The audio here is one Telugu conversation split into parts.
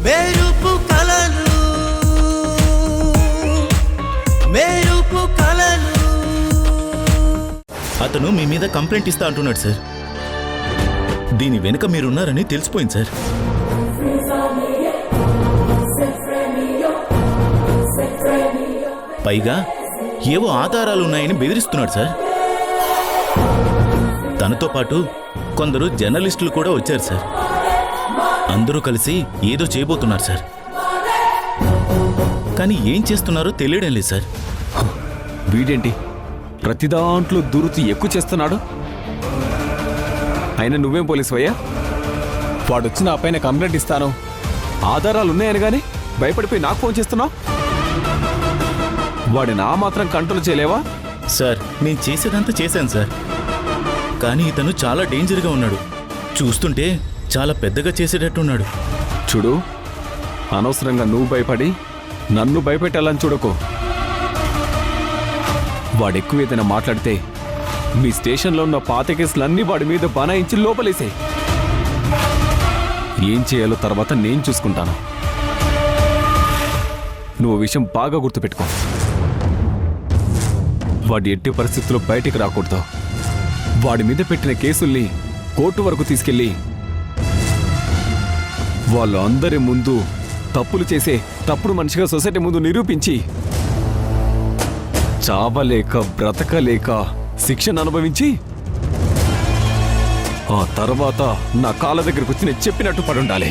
మెరుపు కలలు మెరుపు కలలు. అతను మీ మీద కంప్లైంట్ ఇస్తా అంటున్నాడు సార్. దీని వెనుక మీరున్నారని తెలిసిపోయింది సార్. పైగా ఏవో ఆధారాలు ఉన్నాయని బెదిరిస్తున్నాడు సార్. తనతో పాటు కొందరు జర్నలిస్టులు కూడా వచ్చారు సార్. అందరూ కలిసి ఏదో చేయబోతున్నారు సార్. కానీ ఏం చేస్తున్నారో తెలియడం లేదు సార్. వీడేంటి ప్రతి దాంట్లో దురుతి ఎక్కువ చేస్తున్నాడు? అయినా నువ్వేం పోలీసువయ్యా? వాడొచ్చి నా పైన కంప్లైంట్ ఇస్తాను, ఆధారాలు ఉన్నాయని గాని భయపడిపోయి నాకు ఫోన్ చేస్తున్నావు. వాడిని ఆ మాత్రం కంట్రోల్ చేయలేవా? సార్, నేను చేసేదంతా చేశాను సార్. కానీ ఇతను చాలా డేంజర్గా ఉన్నాడు. చూస్తుంటే చాలా పెద్దగా చేసేటట్టున్నాడు. చూడు, అనవసరంగా నువ్వు భయపడి నన్ను భయపెట్టాలని చూడకు. వాడెక్కువ ఏదైనా మాట్లాడితే మీ స్టేషన్లో ఉన్న పాత కేసులన్నీ వాడి మీద బనాయించి లోపలేసే. ఏం చేయాలో తర్వాత నేను చూసుకుంటాను. నువ్వు విషయం బాగా గుర్తుపెట్టుకో. వాడి ఎట్టి పరిస్థితుల్లో బయటికి రాకూడదు. వాడి మీద పెట్టిన కేసుల్ని కోర్టు వరకు తీసుకెళ్ళి వాళ్ళు అందరి ముందు తప్పులు చేసే తప్పుడు మనిషిగా సొసైటీ ముందు నిరూపించి చావలేక బ్రతకలేక శిక్షను అనుభవించి ఆ తర్వాత నా కాళ్ళ దగ్గరకు వచ్చి నేను చెప్పినట్టు పడుండాలి.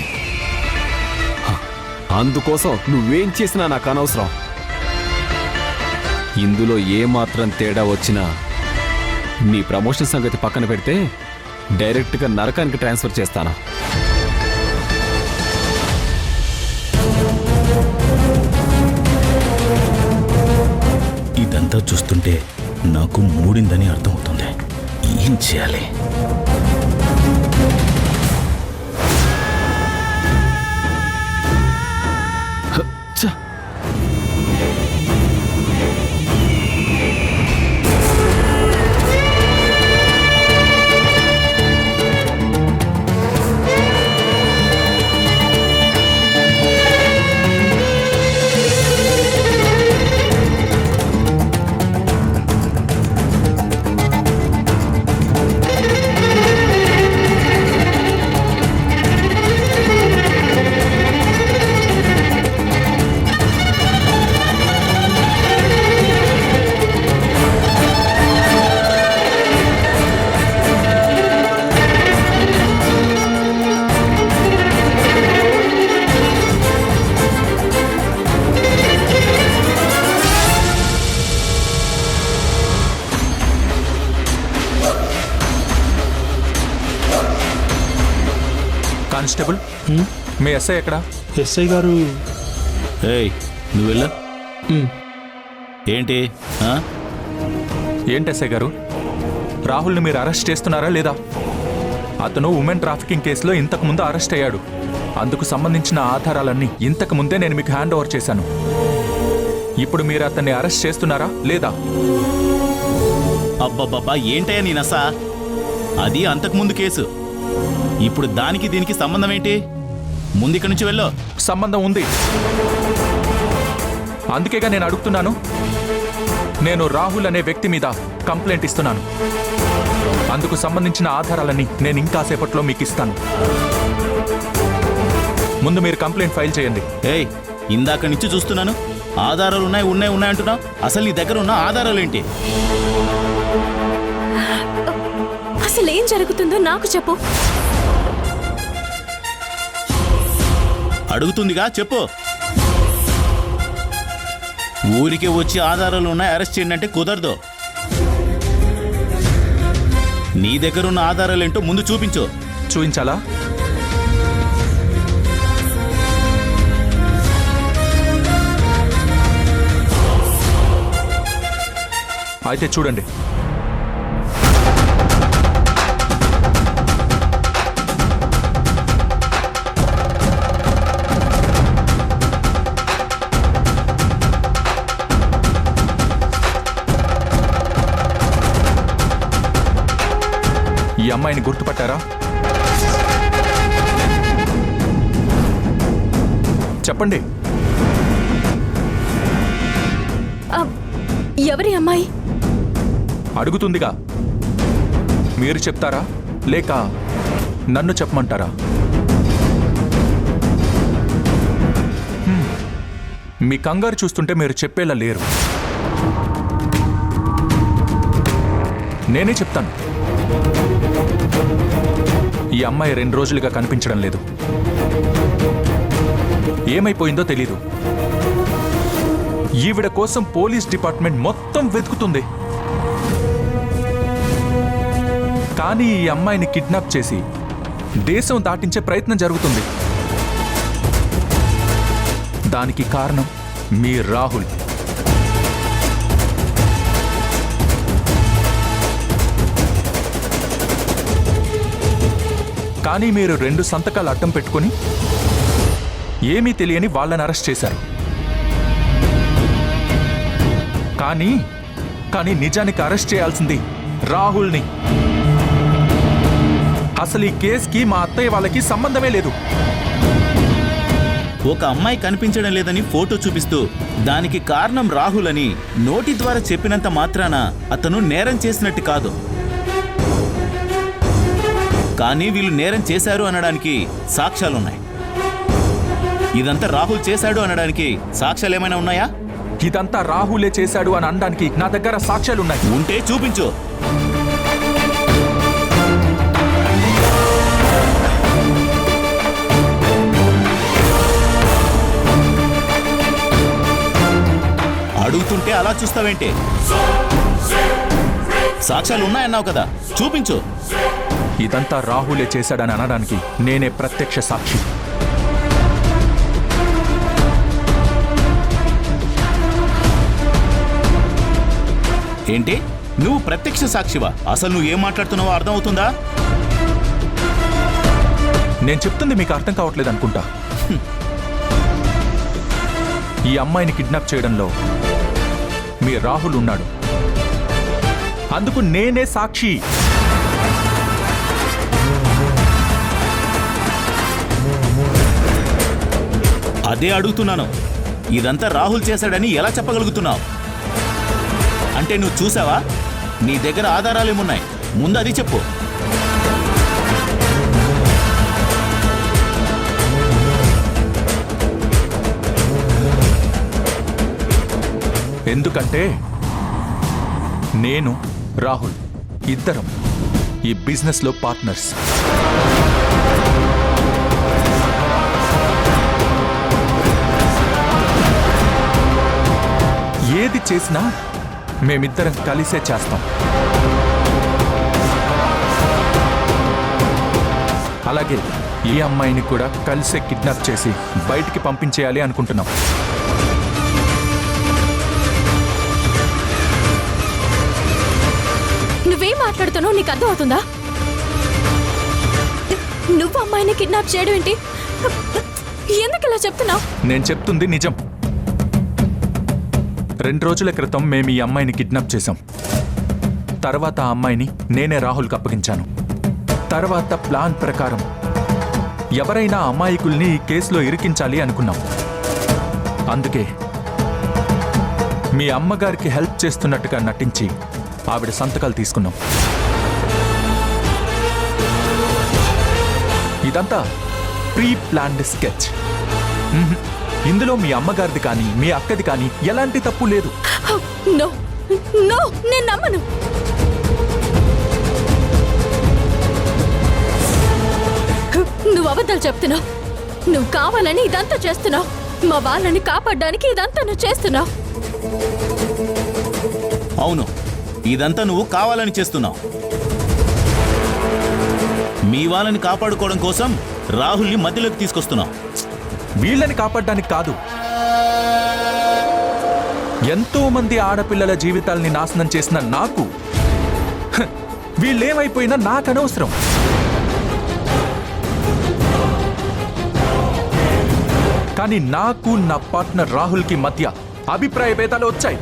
అందుకోసం నువ్వేం చేసినా నాకు అనవసరం. ఇందులో ఏమాత్రం తేడా వచ్చినా నీ ప్రమోషన్ సంగతి పక్కన పెడితే డైరెక్ట్గా నరకానికి ట్రాన్స్ఫర్ చేస్తాను. ఇదంతా చూస్తుంటే నాకు మూడిందని అర్థమవుతుంది. ఏం చేయాలి? కానిస్టేబుల్, మీ ఎస్ఐ ఎక్కడా? ఎస్ఐ గారు. ఏయ్, నువ్వు వెళ్ళా. ఏంటి ఏంటి ఎస్ఐ గారు, రాహుల్ని మీరు అరెస్ట్ చేస్తున్నారా లేదా? అతను ఉమెన్ ట్రాఫికింగ్ కేసులో ఇంతకు ముందు అరెస్ట్ అయ్యాడు. అందుకు సంబంధించిన ఆధారాలన్నీ ఇంతకు ముందే నేను మీకు హ్యాండ్ ఓవర్ చేశాను. ఇప్పుడు మీరు అతన్ని అరెస్ట్ చేస్తున్నారా లేదా? అబ్బబ్బబ్బా, ఏంటయ్యా నీ నసా? అది అంతకుముందు కేసు. ఇప్పుడు దానికి దీనికి సంబంధం ఏంటి? ముందు ఇక్కడి నుంచి వెళ్ళో. సంబంధం ఉంది, అందుకేగా నేను అడుగుతున్నాను. నేను రాహుల్ అనే వ్యక్తి మీద కంప్లైంట్ ఇస్తున్నాను. అందుకు సంబంధించిన ఆధారాలన్నీ నేను ఇంకాసేపట్లో మీకు ఇస్తాను. ముందు మీరు కంప్లైంట్ ఫైల్ చేయండి. ఏయ్, ఇందాక నుంచి చూస్తున్నాను ఆధారాలు ఉన్నాయి అంటున్నావు. అసలు నీ దగ్గర ఉన్న ఆధారాలు ఏంటి? అసలు ఏం జరుగుతుందో నాకు చెప్పు. అడుగుతుందిగా, చెప్పు. ఊరికే వచ్చి ఆధారాలు ఉన్నాయి అరెస్ట్ చేయండి అంటే కుదరదు. నీ దగ్గర ఉన్న ఆధారాలు ఏంటో ముందు చూపించు. చూపించాలా? అయితే చూడండి. ఈ అమ్మాయిని గుర్తుపట్టారా? చెప్పండి. ఆ, ఎవరి అమ్మాయి? అడుగుతుందిగా. మీరు చెప్తారా లేక నన్ను చెప్పమంటారా? మీ కంగారు చూస్తుంటే మీరు చెప్పేలా లేరు. నేనే చెప్తాను. ఈ అమ్మాయి 2 రోజులుగా కనిపించడం లేదు. ఏమైపోయిందో తెలీదు. ఈవిడ కోసం పోలీస్ డిపార్ట్మెంట్ మొత్తం వెతుకుతుంది. కానీ ఈ అమ్మాయిని కిడ్నాప్ చేసి దేశం దాటించే ప్రయత్నం జరుగుతుంది. దానికి కారణం మీ రాహుల్. కానీ మీరు 2 సంతకాలు అడ్డం పెట్టుకొని ఏమీ తెలియని వాళ్ళని అరెస్ట్ చేశారు. కానీ నిజానికి అరెస్ట్ చేయాల్సింది రాహుల్ని. అసలు ఈ కేసుకి మా అత్తయ్య వాళ్ళకి సంబంధమే లేదు. ఒక అమ్మాయి కనిపించడం లేదని ఫోటో చూపిస్తూ దానికి కారణం రాహుల్ అని నోటి ద్వారా చెప్పినంత మాత్రాన అతను నేరం చేసినట్టు కాదు. కానీ వీళ్ళు నేరం చేశారు అనడానికి సాక్ష్యాలున్నాయి. ఇదంతా రాహుల్ చేశాడు అనడానికి సాక్ష్యాలు ఏమైనా ఉన్నాయా? ఇదంతా రాహులే చేశాడు అని అనడానికి నా దగ్గర సాక్ష్యాలున్నాయి. ఉంటే చూపించు. అడుగుతుంటే అలా చూస్తావేంటి? సాక్ష్యాలు ఉన్నాయన్నావు కదా, చూపించు. ఇదంతా రాహులే చేశాడని అనడానికి నేనే ప్రత్యక్ష సాక్షి. ఏంటి? నువ్వు ప్రత్యక్ష సాక్షివా? అసలు నువ్వు ఏం మాట్లాడుతున్నావో అర్థం అవుతుందా? నేను చెప్తుంది మీకు అర్థం కావట్లేదు అనుకుంటా. ఈ అమ్మాయిని కిడ్నాప్ చేయడంలో మీ రాహుల్ ఉన్నాడు. అందుకు నేనే సాక్షి. అదే అడుగుతున్నాను. ఇదంతా రాహుల్ చేశాడని ఎలా చెప్పగలుగుతున్నావు? అంటే నువ్వు చూసావా? నీ దగ్గర ఆధారాలు ఏమున్నాయి? ముందు అది చెప్పు. ఎందుకంటే నేను రాహుల్ ఇద్దరం ఈ బిజినెస్లో పార్ట్నర్స్. ఏది చేసినా మేమిద్దరం కలిసే చేస్తాం. అలాగే ఈ అమ్మాయిని కూడా కలిసే కిడ్నాప్ చేసి బయటికి పంపించేయాలి అనుకుంటున్నాం. నువ్వేం మాట్లాడుతున్నావు? నీకు అర్థం అవుతుందా? నువ్వు అమ్మాయిని కిడ్నాప్ చేయడం ఏంటి? ఎందుకు ఇలా చెప్తున్నావు? నేను చెప్తుంది నిజం. 2 రోజుల క్రితం మేము ఈ అమ్మాయిని కిడ్నాప్ చేశాం. తర్వాత ఆ అమ్మాయిని నేనే రాహుల్కి అప్పగించాను. తర్వాత ప్లాన్ ప్రకారం ఎవరైనా అమాయకుల్ని ఈ కేసులో ఇరికించాలి అనుకున్నాం. అందుకే మీ అమ్మగారికి హెల్ప్ చేస్తున్నట్టుగా నటించి ఆవిడ సంతకాలు తీసుకున్నాం. ఇదంతా ప్రీ ప్లాన్డ్ స్కెచ్. ఇందులో మీ అమ్మగారిది కానీ మీ అక్కది కానీ ఎలాంటి తప్పు లేదు. నో నో, నేను నమ్మను. నువ్వు అబద్ధాలు చెప్తున్నావు. నువ్వు కావాలని ఇదంతా చేస్తున్నావు. మా వాళ్ళని కాపాడడానికి ఇదంతా నువ్వు చేస్తున్నావు. అవును, ఇదంతా నువ్వు కావాలని చేస్తున్నావు. మీ వాళ్ళని కాపాడుకోవడం కోసం రాహుల్ని మధ్యలోకి తీసుకొస్తున్నావు. వీళ్ళని కాపాడడానికి కాదు, ఎంతో మంది ఆడపిల్లల జీవితాల్ని నాశనం చేసిన నాకు వీళ్ళేమైపోయినా నాకనవసరం. కానీ నాకు నా పార్ట్నర్ రాహుల్కి మధ్య అభిప్రాయ భేదాలు వచ్చాయి.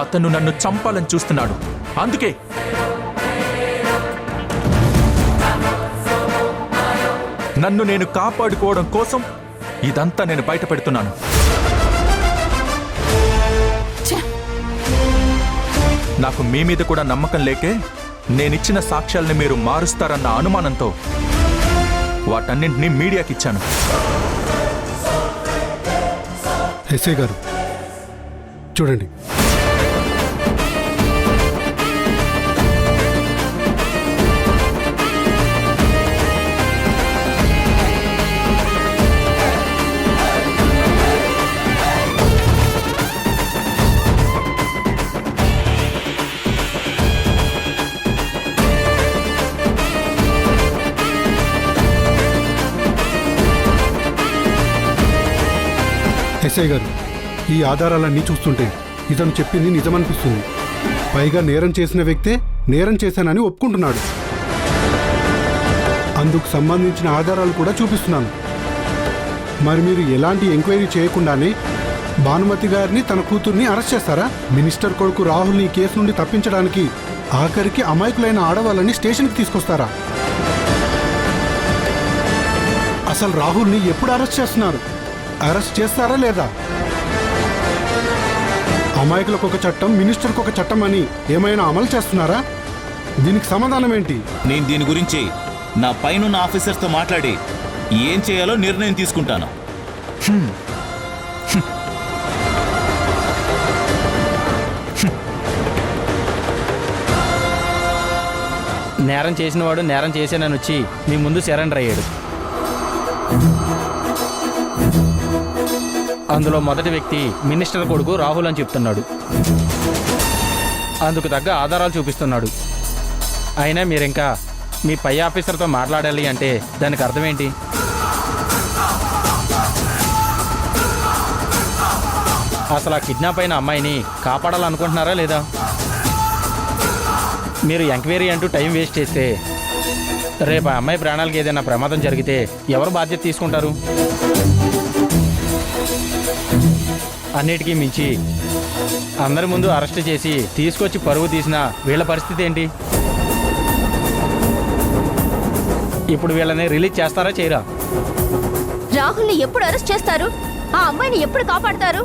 అతను నన్ను చంపాలని చూస్తున్నాడు. అందుకే నన్ను నేను కాపాడుకోవడం కోసం ఇదంతా నేను బయట పెడుతున్నాను. నాకు మీ మీద కూడా నమ్మకం లేకే నేనిచ్చిన సాక్ష్యాల్ని మీరు మారుస్తారన్న అనుమానంతో వాటన్నింటినీ మీడియాకిచ్చాను. ఎస్ఐ గారు చూడండి, ఎస్ఐ గారు ఈ ఆధారాలన్నీ చూస్తుంటే ఇతను చెప్పింది నిజమనిపిస్తుంది. పైగా నేరం చేసిన వ్యక్తే నేరం చేశానని ఒప్పుకుంటున్నాడు. అందుకు సంబంధించిన ఆధారాలు కూడా చూపిస్తున్నాను. మరి మీరు ఎలాంటి ఎంక్వైరీ చేయకుండానే భానుమతి గారిని తన కూతుర్ని అరెస్ట్ చేస్తారా? మినిస్టర్ కొడుకు రాహుల్ని ఈ కేసు నుండి తప్పించడానికి ఆఖరికి అమాయకులైన ఆడవాళ్ళని స్టేషన్కి తీసుకొస్తారా? అసలు రాహుల్ని ఎప్పుడు అరెస్ట్ చేస్తున్నారు? అరెస్ట్ చేస్తారా లేదా? అమాయకులకు ఒక చట్టం, మినిస్టర్కి ఒక చట్టం అని ఏమైనా అమలు చేస్తున్నారా? దీనికి సమాధానం ఏంటి? నేను దీని గురించి నా పైనున్న ఆఫీసర్స్తో మాట్లాడి ఏం చేయాలో నిర్ణయం తీసుకుంటాను. నేరం చేసినవాడు నేరం చేశానని వచ్చి మీ ముందు సరెండర్ అయ్యాడు. అందులో మొదటి వ్యక్తి మినిస్టర్ కొడుకు రాహుల్ అని చెప్తున్నాడు. అందుకు తగ్గ ఆధారాలు చూపిస్తున్నాడు. అయినా మీరింకా మీ పై ఆఫీసర్తో మాట్లాడాలి అంటే దానికి అర్థం ఏంటి? అసలు ఆ కిడ్నాప్ అయిన అమ్మాయిని కాపాడాలనుకుంటున్నారా లేదా? మీరు ఎంక్వైరీ అంటూ టైం వేస్ట్ చేస్తే రేపు ఆ అమ్మాయి ప్రాణాలకి ఏదైనా ప్రమాదం జరిగితే ఎవరు బాధ్యత తీసుకుంటారు? అన్నిటికీ మించి అందరి ముందు అరెస్ట్ చేసి తీసుకొచ్చి పరువు తీసిన వీళ్ళ పరిస్థితి ఏంటి? ఇప్పుడు వీళ్ళని రిలీజ్ చేస్తారా చేయరా? రాహుల్ని ఎప్పుడు అరెస్ట్ చేస్తారు? ఆ అమ్మాయిని ఎప్పుడు కాపాడతారు?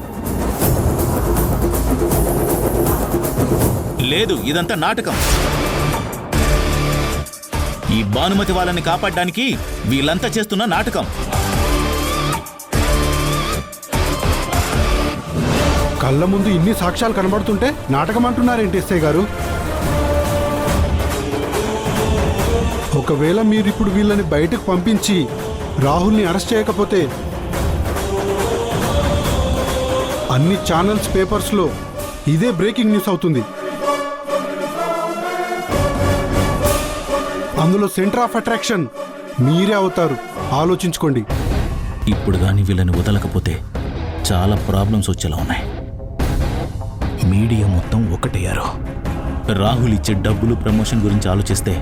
లేదు, ఇదంతా నాటకం. ఈ భానుమతి వాళ్ళని కాపాడడానికి వీళ్ళంతా చేస్తున్న నాటకం. కళ్ళ ముందు ఇన్ని సాక్ష్యాలు కనబడుతుంటే నాటకం అంటున్నారేంటి ఎస్ఐ గారు? ఒకవేళ మీరు ఇప్పుడు వీళ్ళని బయటకు పంపించి రాహుల్ని అరెస్ట్ చేయకపోతే అన్ని ఛానల్స్, పేపర్స్లో ఇదే బ్రేకింగ్ న్యూస్ అవుతుంది. అందులో సెంటర్ ఆఫ్ అట్రాక్షన్ మీరే అవుతారు. ఆలోచించుకోండి. ఇప్పుడు కానీ వీళ్ళని వదలకపోతే చాలా ప్రాబ్లమ్స్ వచ్చేలా ఉన్నాయి. మీడియా మొత్తం ఒకటయ్యారు. రాహుల్ ఇచ్చే డబ్బులు, ప్రమోషన్ గురించి ఆలోచిస్తే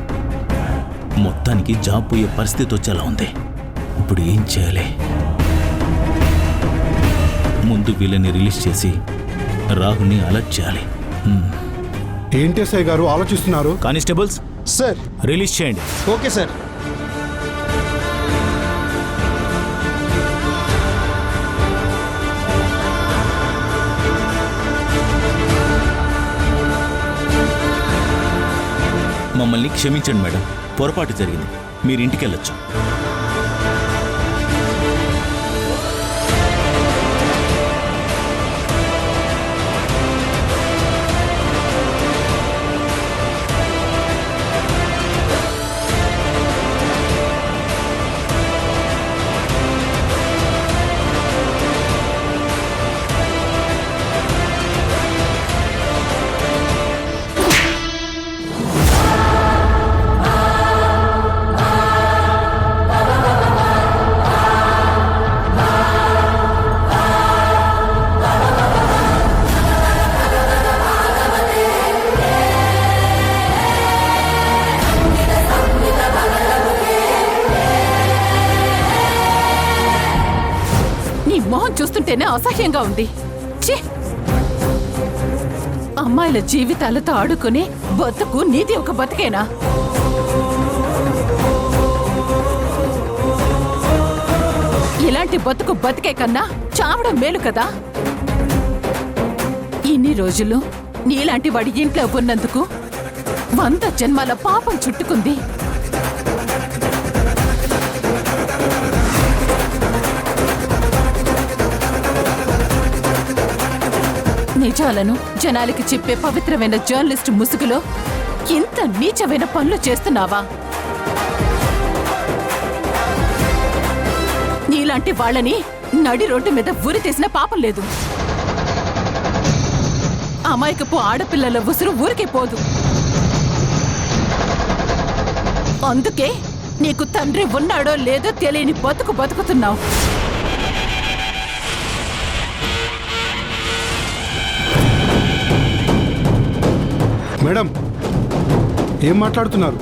మొత్తానికి జాబ్ పోయే పరిస్థితి వచ్చేలా ఉంది. ఇప్పుడు ఏం చేయాలి? ముందు వీళ్ళని రిలీజ్ చేసి రాహుల్ని అలర్ట్ చేయాలి. ఏంటి ఎస్ఐ గారు ఆలోచిస్తున్నారు? Constables sir. రిలీజ్ చేయండి. Okay sir. మమ్మల్ని క్షమించండి మేడం, పొరపాటు జరిగింది. మీరు ఇంటికి వెళ్ళొచ్చు. మొహం చూస్తుంటేనే అసహ్యంగా ఉంది. ఛీ! అమ్మాయిల జీవితాలతో ఆడుకునే బతుకు నీది ఒక బతుకేనా? ఇలాంటి బతుకు బతికే కన్నా చావడం మేలు కదా. ఇన్ని రోజులు నీలాంటి వాడి ఇంట్లో ఉన్నందుకు 100 జన్మల పాపం చుట్టుకుంది. నిజాలను జనాలకి చెప్పే పవిత్రమైన జర్నలిస్ట్ ముసుగులో ఇంత నీచమైన పనులు చేస్తున్నావా? నీలాంటి వాళ్ళని నడి రోడ్డు మీద ఉరి తీసిన పాపం లేదు. అమాయకపు ఆడపిల్లల ఉసురు ఊరికే పోదు. అందుకే నీకు తండ్రి ఉన్నాడో లేదో తెలియని బతుకు బతుకుతున్నావు. మేడం, ఏం మాట్లాడుతున్నారు?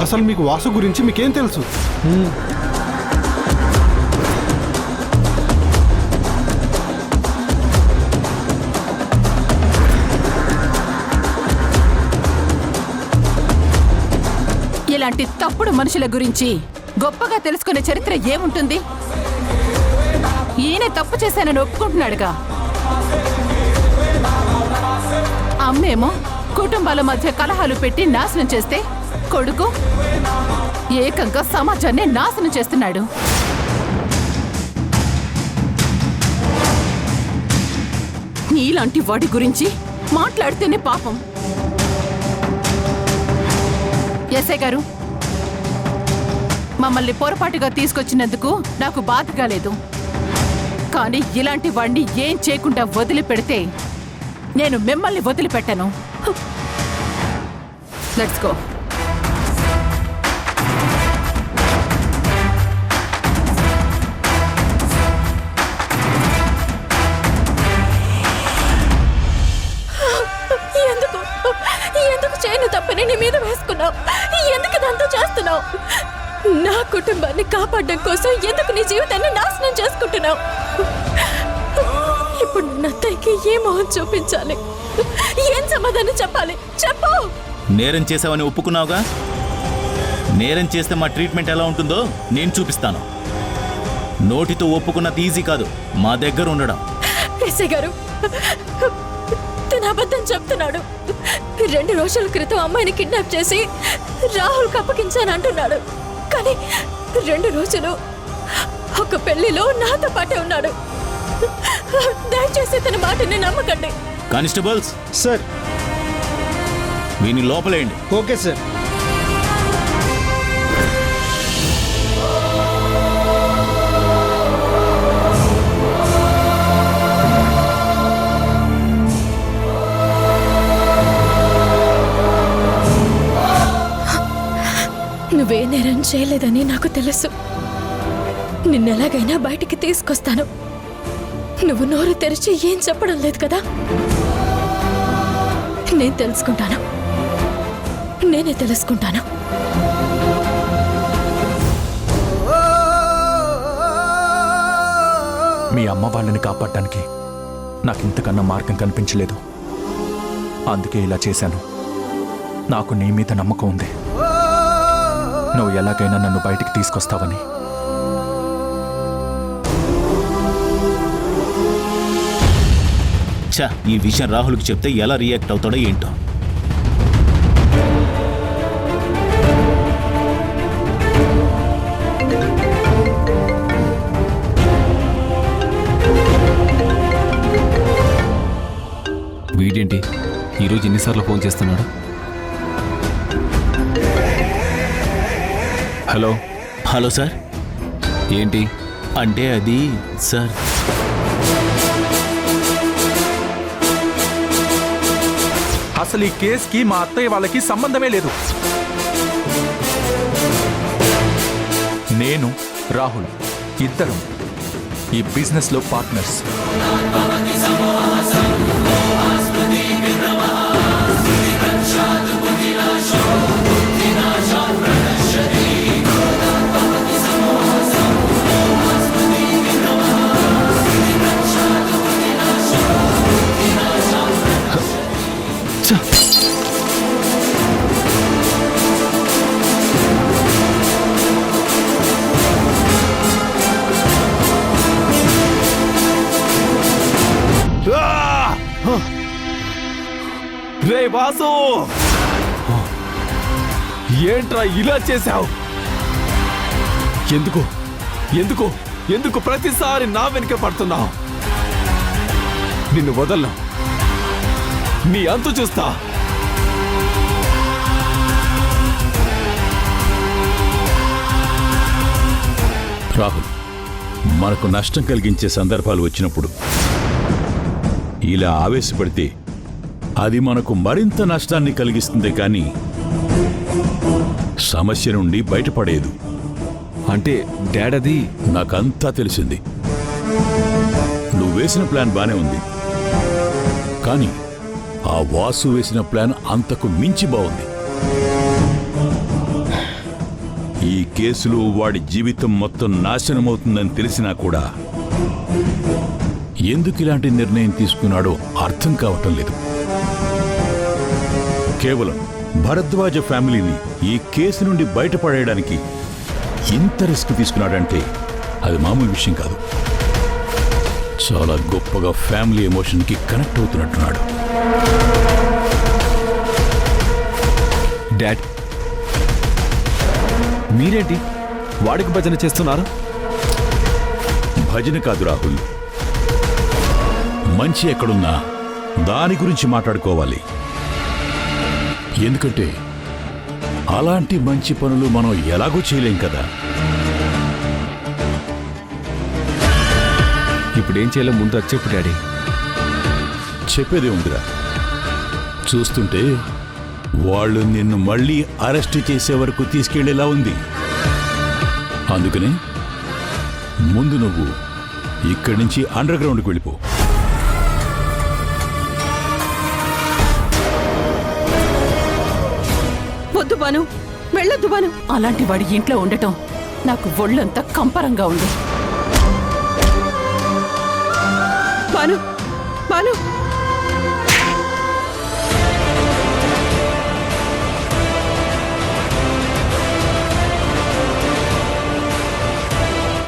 అసలు మీకు వాసు గురించి మీకేం తెలుసు? ఇలాంటి తప్పుడు మనుషుల గురించి గొప్పగా తెలుసుకునే చరిత్ర ఏముంటుంది? ఈయన తప్పు చేశానని ఒప్పుకుంటున్నాడుగా. అమ్మేమో కుటుంబాల మధ్య కలహాలు పెట్టి నాశనం చేస్తే, కొడుకు ఏకంగా సమాజాన్ని నాశనం చేస్తున్నాడు. నీలాంటి వాడి గురించి మాట్లాడితేనే పాపం. ఎస్ఐ గారు, మమ్మల్ని పొరపాటుగా తీసుకొచ్చినందుకు నాకు బాధగా లేదు. కానీ ఇలాంటి వాడిని ఏం చేయకుండా వదిలిపెడితే నేను మిమ్మల్ని వదిలిపెట్టను. Let's go. ఎందుకు ఎందుకు చేయను తప్పని నీ మీద వేసుకున్నావు? ఎందుకు ఇదంతా చేస్తున్నావు? నా కుటుంబాన్ని కాపాడడం కోసం ఎందుకు నీ జీవితాన్ని నాశనం చేసుకుంటున్నావు? ఇప్పుడు నా అత్తయ్యకి ఏ మొహం చూపించాలి? ఏం సమాధానం చెప్పాలి? చెప్పు. నేరం చేసావని ఒప్పుకున్నావుగా. నేరం చేస్తే మా ట్రీట్మెంట్ ఎలా ఉంటుందో నేను చూపిస్తాను. నోటితో ఒప్పుకున్నది ఈజీ కాదు, మా దగ్గర ఉండడం. ఎస్ఐ గారు, తను అబద్ధం చెప్తున్నాడు. 2 రోజుల క్రితం అమ్మాయిని కిడ్నాప్ చేసి రాహుల్కి అప్పగించానంటున్నాడు. కానీ 2 రోజులు ఒక పెళ్లిలో నాతో పాటే ఉన్నాడు. దయచేసి తన మాటని నమ్మకండి. Constables sir. వీని లోపలేయండి. Okay sir. నువ్వే నేరం చేయలేదని నాకు తెలుసు. నిన్నెలాగైనా బయటికి తీసుకొస్తాను. నువ్వు నోరు తెరిచి ఏం చెప్పడం లేదు కదా. నేను తెలుసుకుంటాను. నేనే తెలుసుకుంటాను. మీ అమ్మ వాళ్ళని కాపాడడానికి నాకు ఇంతకన్నా మార్గం కనిపించలేదు. అందుకే ఇలా చేశాను. నాకు నీ మీద నమ్మకం ఉంది. నువ్వు ఎలాగైనా నన్ను బయటికి తీసుకొస్తావని. ఛా, ఈ విషయం రాహుల్కి చెప్తే ఎలా రియాక్ట్ అవుతాడో ఏంటో. వీడేంటి ఈరోజు ఎన్నిసార్లు ఫోన్ చేస్తున్నాడు? హలో. Hello sir. ఏంటి అంటే అది సార్, అసలు ఈ కేసుకి మా అత్తయ్య వాళ్ళకి సంబంధమే లేదు. నేను రాహుల్ ఇద్దరం ఈ బిజినెస్లో పార్ట్నర్స్. వాసు ఏంట్రా ఇలా చేశావు? ఎందుకు ఎందుకు ఎందుకు ప్రతిసారి నా వెనుక పడుతున్నావు? నిన్ను వదలను, నీ అంతు చూస్తా. రాహుల్, మనకు నష్టం కలిగించే సందర్భాలు వచ్చినప్పుడు ఇలా ఆవేశపడితే అది మనకు మరింత నష్టాన్ని కలిగిస్తుంది, కానీ సమస్య నుండి బయటపడేదు. అంటే డాడీ నాకంతా తెలిసింది. నువ్వు వేసిన ప్లాన్ బానే ఉంది, కానీ ఆ వాసు వేసిన ప్లాన్ అంతకు మించి బాగుంది. ఈ కేసులో వాడి జీవితం మొత్తం నాశనమవుతుందని తెలిసినా కూడా ఎందుకు ఇలాంటి నిర్ణయం తీసుకున్నాడో అర్థం కావటం లేదు. కేవలం భరద్వాజ ఫ్యామిలీని ఈ కేసు నుండి బయటపడేయడానికి ఇంత రిస్క్ తీసుకున్నాడంటే అది మామూలు విషయం కాదు. చాలా గొప్పగా ఫ్యామిలీ ఎమోషన్కి కనెక్ట్ అవుతున్నట్టున్నాడు. డాడ్, మీరేంటి వాడికి భజన చేస్తున్నారు? భజన కాదు రాహుల్, మంచి ఎక్కడున్నా దాని గురించి మాట్లాడుకోవాలి. ఎందుకంటే అలాంటి మంచి పనులు మనం ఎలాగూ చేయలేం కదా. ఇప్పుడేం చేయాలో ముందు అది చెప్పు డాడీ. చెప్పేదే ఉందిరా. చూస్తుంటే వాళ్ళు నిన్ను మళ్ళీ అరెస్ట్ చేసే వరకు తీసుకెళ్లేలా ఉంది. అందుకని ముందు నువ్వు ఇక్కడి నుంచి అండర్ గ్రౌండ్కి వెళ్ళిపో. వద్దు బాను, వెళ్ళొద్దు బాను. అలాంటి వాడి ఇంట్లో ఉండటం నాకు ఒళ్ళంతా కంపరంగా ఉంది. బాను, బాను.